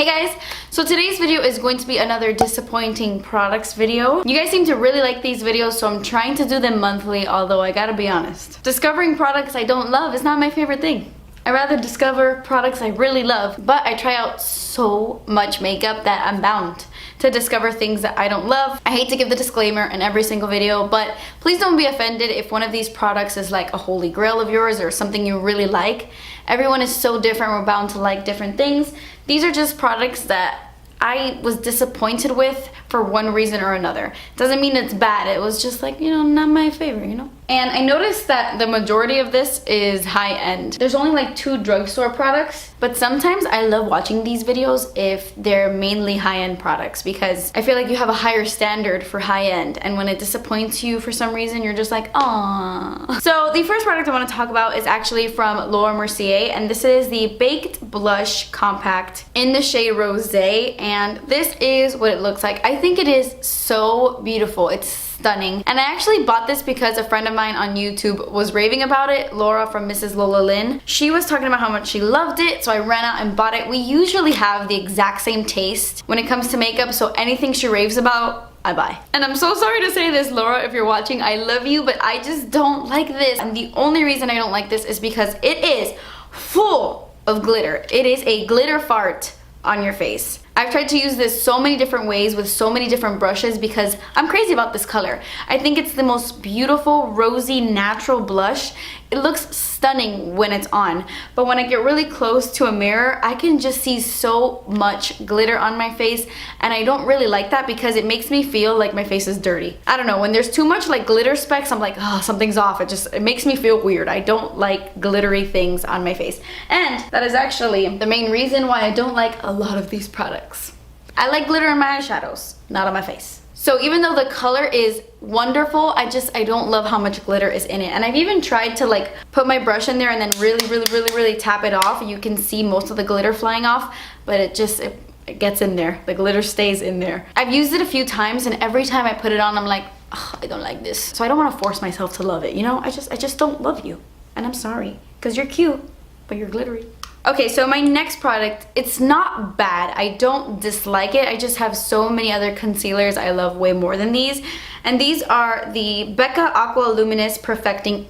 Hey guys, so today's video is going to be another disappointing products video. You guys seem to really like these videos, so I'm trying to do them monthly, although I gotta be honest. Discovering products I don't love is not my favorite thing. I rather discover products I really love, but I try out so much makeup that I'm bound to discover things that I don't love. I hate to give the disclaimer in every single video, but please don't be offended if one of these products is like a holy grail of yours or something you really like. Everyone is so different, we're bound to like different things. These are just products that I was disappointed with for one reason or another. Doesn't mean it's bad, it was just like, you know, not my favorite, you know? And I noticed that the majority of this is high-end. There's only like 2 drugstore products, but sometimes I love watching these videos if they're mainly high-end products because I feel like you have a higher standard for high-end, and when it disappoints you for some reason, you're just like, aww. So the first product I want to talk about is actually from Mercier, and this is the Baked Blush Compact in the shade Rosé, and this is what it looks like. I think it is so beautiful. It's stunning. And I actually bought this because a friend of mine on YouTube was raving about it, Laura from Mrs. Lola Lynn. She was talking about how much she loved it, so I ran out and bought it. We usually have the exact same taste when it comes to makeup, so anything she raves about, I buy. And I'm so sorry to say this, Laura, if you're watching, I love you, but I just don't like this. And the only reason I don't like this is because it is full of glitter. It is a glitter fart on your face. I've tried to use this so many different ways with so many different brushes because I'm crazy about this color. I think it's the most beautiful, rosy, natural blush. It looks stunning when it's on, but when I get really close to a mirror, I can just see so much glitter on my face, and I don't really like that because it makes me feel like my face is dirty. I don't know, when there's too much like glitter specks, I'm like, oh, something's off. It makes me feel weird. I don't like glittery things on my face, and that is actually the main reason why I don't like a lot of these products. I like glitter in my eyeshadows, not on my face. So even though the color is wonderful, I don't love how much glitter is in it. And I've even tried to like put my brush in there and then really tap it off. You can see most of the glitter flying off, but it gets in there. The glitter stays in there. I've used it a few times, and every time I put it on, I'm like, oh, I don't like this. So I don't want to force myself to love it, you know? I just don't love you. And I'm sorry, because you're cute, but you're glittery. Okay, so my next product, it's not bad. I don't dislike it. I just have so many other concealers I love way more than these. And these are the Becca Aqua Luminous Perfecting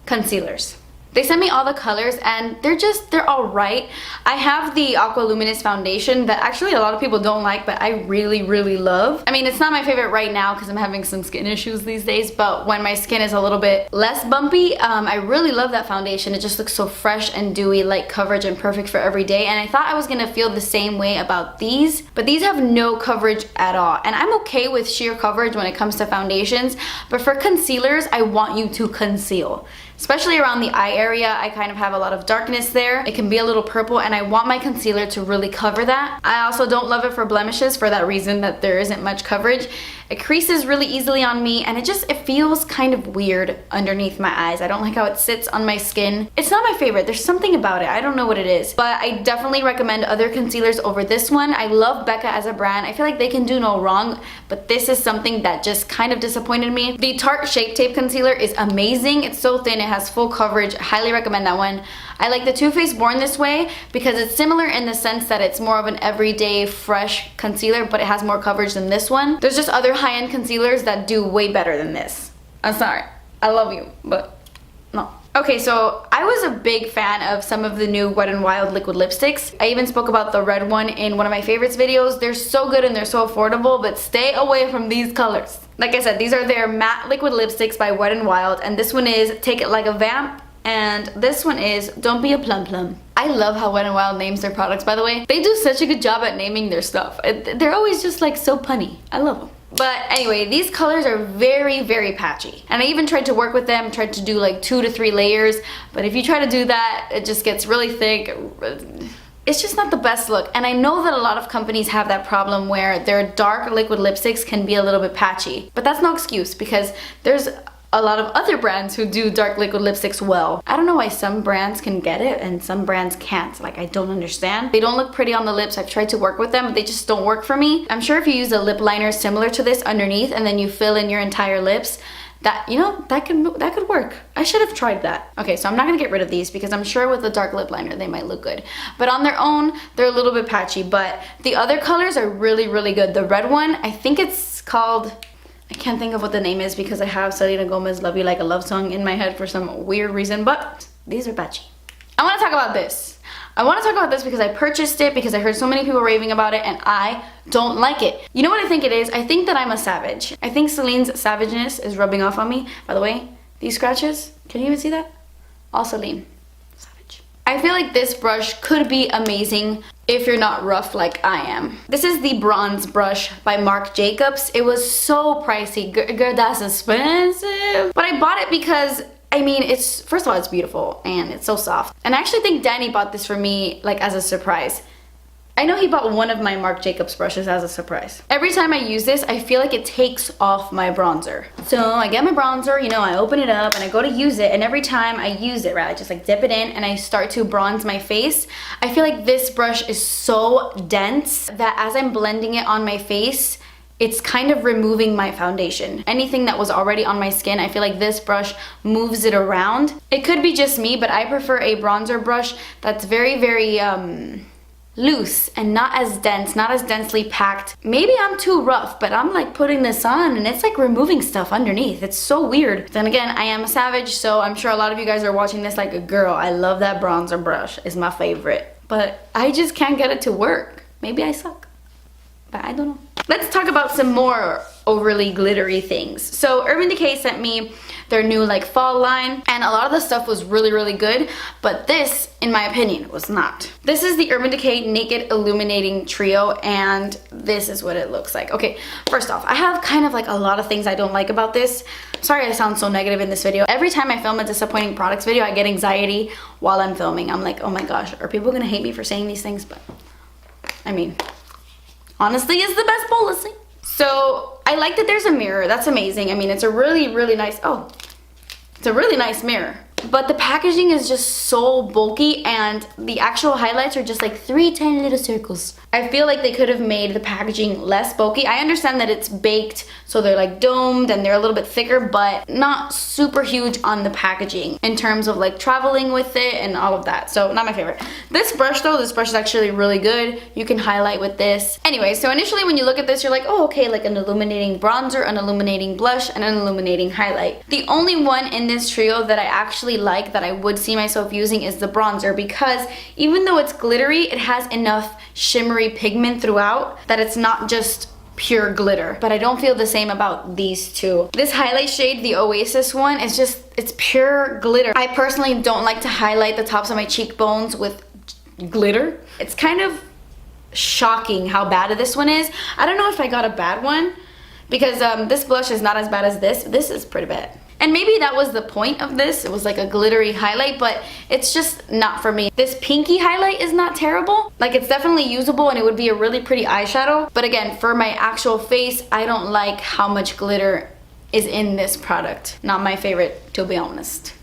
Concealers. They sent me all the colors and they're all right. I have the Aqua Luminous foundation that actually a lot of people don't like, but I really love. I mean, it's not my favorite right now because I'm having some skin issues these days, but when my skin is a little bit less bumpy, I really love that foundation. It just looks so fresh and dewy, light coverage, and perfect for every day. And I thought I was gonna feel the same way about these, but these have no coverage at all. And I'm okay with sheer coverage when it comes to foundations, but for concealers, I want you to conceal. Especially around the eye area, I kind of have a lot of darkness there. It can be a little purple, and I want my concealer to really cover that. I also don't love it for blemishes for that reason, that there isn't much coverage. It creases really easily on me, and it feels kind of weird underneath my eyes. I don't like how it sits on my skin. It's not my favorite. There's something about it. I don't know what it is, but I definitely recommend other concealers over this one. I love Becca as a brand. I feel like they can do no wrong, but this is something that just kind of disappointed me. The Tarte Shape Tape Concealer is amazing. It's so thin. It has full coverage. I highly recommend that one. I like the Too Faced Born This Way because it's similar in the sense that it's more of an everyday fresh concealer, but it has more coverage than this one. There's just other high-end concealers that do way better than this. I'm sorry. I love you, but no. Okay, so I was a big fan of some of the new Wet n Wild liquid lipsticks. I even spoke about the red one in one of my favorites videos. They're so good and they're so affordable, but stay away from these colors. Like I said, these are their matte liquid lipsticks by Wet n Wild, and this one is Take It Like a Vamp, and this one is Don't Be a Plum-Plum. I love how Wet n Wild names their products, by the way. They do such a good job at naming their stuff. They're always just like so punny. I love them. But anyway, these colors are very patchy. And I even tried to work with them, tried to do like 2 to 3 layers. But if you try to do that, it just gets really thick. It's just not the best look. And I know that a lot of companies have that problem where their dark liquid lipsticks can be a little bit patchy. But that's no excuse because there's a lot of other brands who do dark liquid lipsticks well. I don't know why some brands can get it and some brands can't. Like, I don't understand. They don't look pretty on the lips. I've tried to work with them, but they just don't work for me. I'm sure if you use a lip liner similar to this underneath and then you fill in your entire lips, That, you know, that could work. I should have tried that. Okay, so I'm not gonna get rid of these because I'm sure with a dark lip liner they might look good. But on their own, they're a little bit patchy, but the other colors are really, really good. The red one, I think it's called, I can't think of what the name is because I have Selena Gomez Love You Like a Love Song in my head for some weird reason, but these are patchy. I wanna talk about this. I want to talk about this because I purchased it because I heard so many people raving about it and I don't like it. You know what I think it is? I think that I'm a savage. I think Celine's savageness is rubbing off on me. By the way, these scratches, can you even see that? All Celine. Savage. I feel like this brush could be amazing if you're not rough like I am. This is the bronze brush by Marc Jacobs. It was so pricey. Girl, that's expensive. But I bought it because I mean, it's, first of all, it's beautiful and it's so soft. And I actually think Danny bought this for me like as a surprise. I know he bought one of my Marc Jacobs brushes as a surprise. Every time I use this, I feel like it takes off my bronzer. So I get my bronzer, you know, I open it up and I go to use it, and every time I use it, right, I just like dip it in and I start to bronze my face. I feel like this brush is so dense that as I'm blending it on my face, it's kind of removing my foundation. Anything that was already on my skin, I feel like this brush moves it around. It could be just me, but I prefer a bronzer brush that's very, very loose and not as dense, not as densely packed. Maybe I'm too rough, but I'm like putting this on and it's like removing stuff underneath. It's so weird. Then again, I am a savage, so I'm sure a lot of you guys are watching this like, girl, I love that bronzer brush. It's my favorite. But I just can't get it to work. Maybe I suck, but I don't know. Let's talk about some more overly glittery things. So Urban Decay sent me their new like fall line, and a lot of the stuff was really, really good, but this, in my opinion, was not. This is the Urban Decay Naked Illuminating Trio, and this is what it looks like. Okay, first off, I have kind of like a lot of things I don't like about this. Sorry I sound so negative in this video. Every time I film a disappointing products video, I get anxiety while I'm filming. I'm like, oh my gosh, are people gonna hate me for saying these things? But I mean, honestly, it's the best policy. So I like that there's a mirror. That's amazing. I mean, it's a really, really nice, oh, it's a really nice mirror. But the packaging is just so bulky, and the actual highlights are just like 3 tiny little circles. I feel like they could have made the packaging less bulky. I understand that it's baked, so they're like domed and they're a little bit thicker, but not super huge on the packaging in terms of like traveling with it and all of that. So not my favorite. This brush though, this brush is actually really good. You can highlight with this. Anyway, so initially when you look at this, you're like, oh, okay, like an illuminating bronzer, an illuminating blush, and an illuminating highlight. The only one in this trio that I actually like, that I would see myself using, is the bronzer, because even though it's glittery, it has enough shimmery pigment throughout that it's not just pure glitter. But I don't feel the same about these two. This highlight shade, the Oasis one, is just, it's pure glitter. I personally don't like to highlight the tops of my cheekbones with glitter. It's kind of shocking how bad this one is. I don't know if I got a bad one, because this blush is not as bad as this. This is pretty bad. And maybe that was the point of this. It was like a glittery highlight, but it's just not for me. This pinky highlight is not terrible. Like, it's definitely usable and it would be a really pretty eyeshadow. But again, for my actual face, I don't like how much glitter is in this product. Not my favorite, to be honest.